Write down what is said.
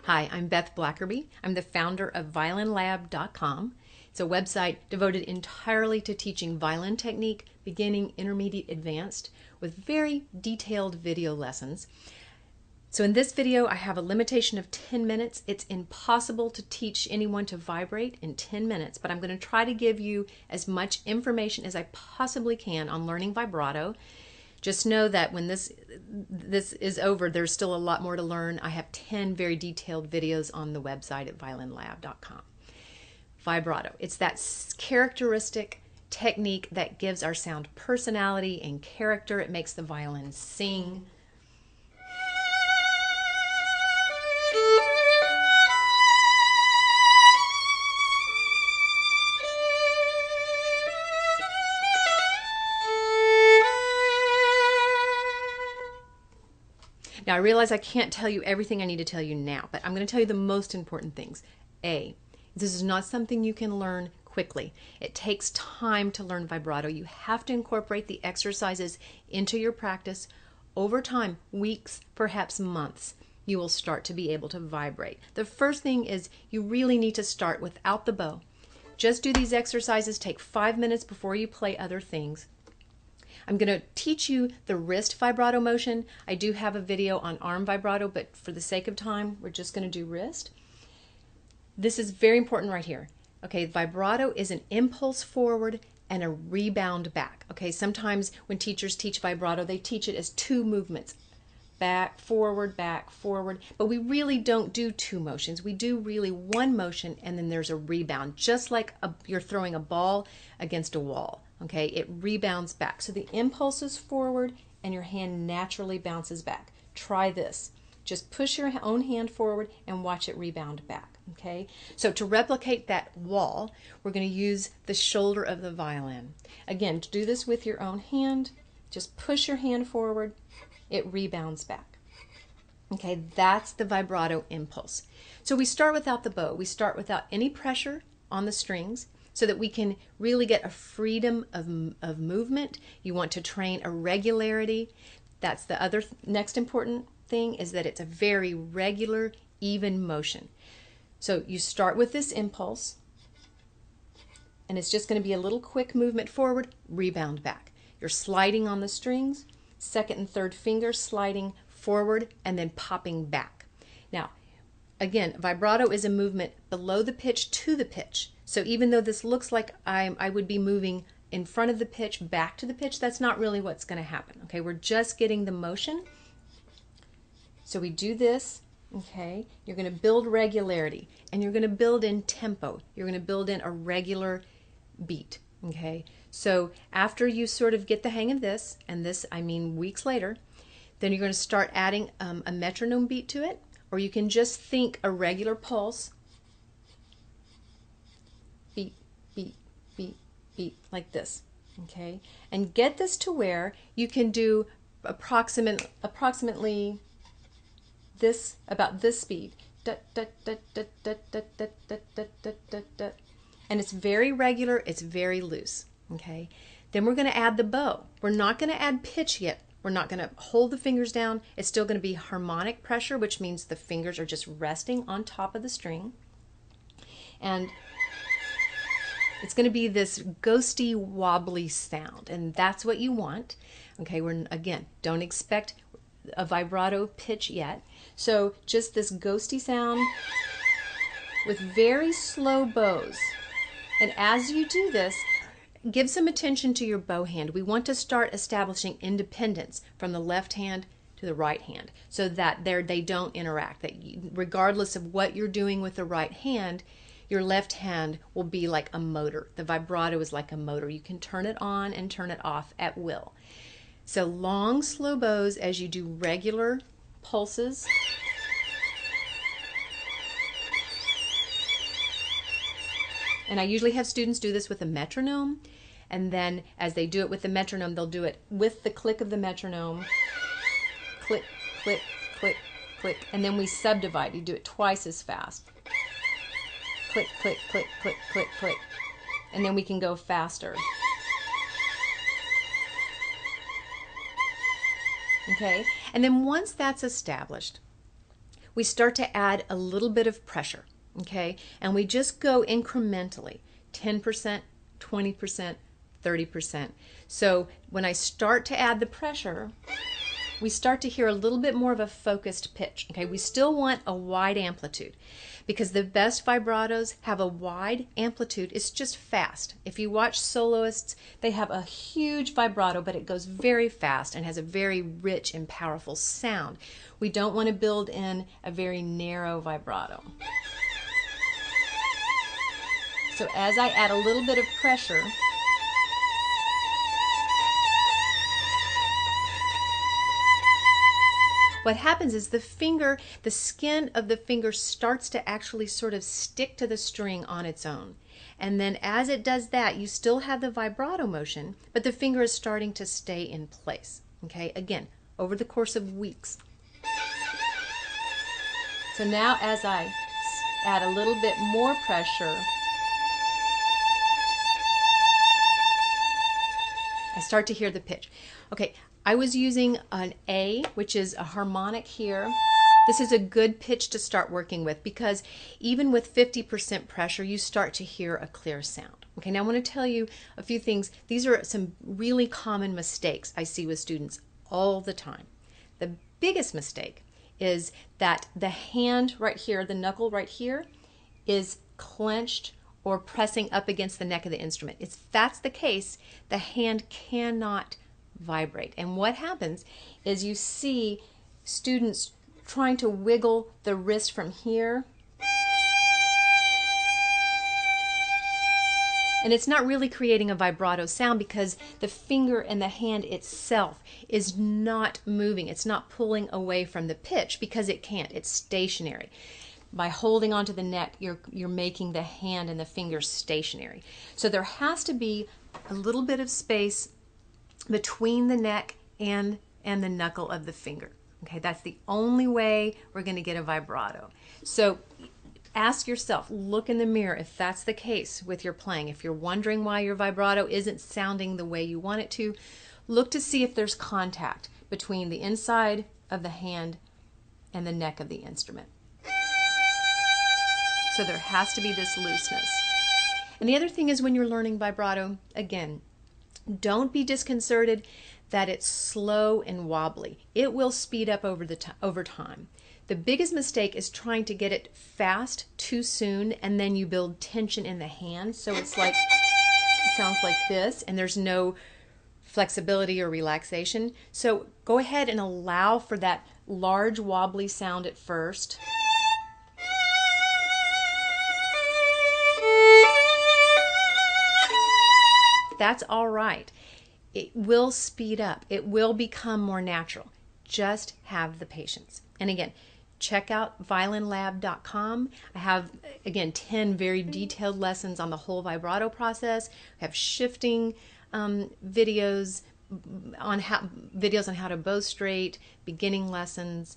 Hi, I'm Beth Blackerby. I'm the founder of violinlab.com. It's a website devoted entirely to teaching violin technique, beginning, intermediate, advanced, with very detailed video lessons. So in this video, I have a limitation of 10 minutes. It's impossible to teach anyone to vibrate in 10 minutes, but I'm going to try to give you as much information as I possibly can on learning vibrato. Just know that when this is over, there's still a lot more to learn. I have 10 very detailed videos on the website at violinlab.com. Vibrato. It's that characteristic technique that gives our sound personality and character. It makes the violin sing. Now, I realize I can't tell you everything I need to tell you now, but I'm going to tell you the most important things. A, this is not something you can learn quickly. It takes time to learn vibrato. You have to incorporate the exercises into your practice. Over time, weeks, perhaps months, you will start to be able to vibrate. The first thing is you really need to start without the bow. Just do these exercises. Take 5 minutes before you play other things. I'm going to teach you the wrist vibrato motion. I do have a video on arm vibrato, but for the sake of time, we're just going to do wrist. This is very important right here. Okay, vibrato is an impulse forward and a rebound back. Okay, sometimes when teachers teach vibrato, they teach it as two movements. Back, forward, but we really don't do two motions. We do really one motion and then there's a rebound, just like you're throwing a ball against a wall. Okay, it rebounds back. So the impulse is forward and your hand naturally bounces back. Try this. Just push your own hand forward and watch it rebound back. Okay, so to replicate that wall, we're going to use the shoulder of the violin. Again, to do this with your own hand, just push your hand forward, it rebounds back. Okay, that's the vibrato impulse. So we start without the bow. We start without any pressure on the strings, so that we can really get a freedom of movement. You want to train a regularity. That's the other next important thing, is that it's a very regular, even motion. So you start with this impulse, and it's just going to be a little quick movement forward, rebound back. You're sliding on the strings, second and third finger sliding forward and then popping back. Now, again, vibrato is a movement below the pitch to the pitch. So even though this looks like I would be moving in front of the pitch, back to the pitch, that's not really what's going to happen. Okay, we're just getting the motion. So we do this. Okay, you're going to build regularity and you're going to build in tempo. You're going to build in a regular beat. Okay, so after you sort of get the hang of this, and this I mean weeks later, then you're going to start adding a metronome beat to it, or you can just think a regular pulse. Beat, beat, beat, beat, like this. Okay, and get this to where you can do approximately this, about this speed. And it's very regular, it's very loose. Okay, then we're going to add the bow. We're not going to add pitch yet. We're not going to hold the fingers down. It's still going to be harmonic pressure, which means the fingers are just resting on top of the string. And it's going to be this ghosty, wobbly sound, and that's what you want. Okay, again, don't expect a vibrato pitch yet. So just this ghosty sound with very slow bows. And as you do this, give some attention to your bow hand. We want to start establishing independence from the left hand to the right hand, so that they don't interact. That regardless of what you're doing with the right hand, your left hand will be like a motor. The vibrato is like a motor. You can turn it on and turn it off at will. So long, slow bows as you do regular pulses. And I usually have students do this with a metronome, and then as they do it with the metronome, they'll do it with the click of the metronome. Click, click, click, click, and then we subdivide. You do it twice as fast. Click, click, click, click, click, click. And then we can go faster. Okay? And then once that's established, we start to add a little bit of pressure, okay? And we just go incrementally, 10%, 20%, 30%. So when I start to add the pressure, we start to hear a little bit more of a focused pitch, okay? We still want a wide amplitude because the best vibratos have a wide amplitude. It's just fast. If you watch soloists, they have a huge vibrato, but it goes very fast and has a very rich and powerful sound. We don't want to build in a very narrow vibrato. So as I add a little bit of pressure, what happens is the skin of the finger starts to actually sort of stick to the string on its own. And then as it does that, you still have the vibrato motion, but the finger is starting to stay in place. Okay, again, over the course of weeks. So now as I add a little bit more pressure, I start to hear the pitch. Okay, I was using an A, which is a harmonic here. This is a good pitch to start working with because even with 50% pressure, you start to hear a clear sound. Okay, now I want to tell you a few things. These are some really common mistakes I see with students all the time. The biggest mistake is that the hand right here, the knuckle right here, is clenched or pressing up against the neck of the instrument. If that's the case, the hand cannot vibrate. And what happens is you see students trying to wiggle the wrist from here, and it's not really creating a vibrato sound because the finger and the hand itself is not moving. It's not pulling away from the pitch because it can't. It's stationary. By holding onto the neck, you're making the hand and the finger stationary. So there has to be a little bit of space between the neck and the knuckle of the finger. Okay, that's the only way we're going to get a vibrato. So ask yourself, look in the mirror if that's the case with your playing. If you're wondering why your vibrato isn't sounding the way you want it to, look to see if there's contact between the inside of the hand and the neck of the instrument. So there has to be this looseness. And the other thing is when you're learning vibrato, again, don't be disconcerted that it's slow and wobbly. It will speed up over time. The biggest mistake is trying to get it fast too soon, and then you build tension in the hand. So it's like, it sounds like this, and there's no flexibility or relaxation. So go ahead and allow for that large wobbly sound at first. That's all right. It will speed up. It will become more natural. Just have the patience. And again, check out violinlab.com. I have, again, 10 very detailed lessons on the whole vibrato process. I have shifting videos on how to bow straight, beginning lessons,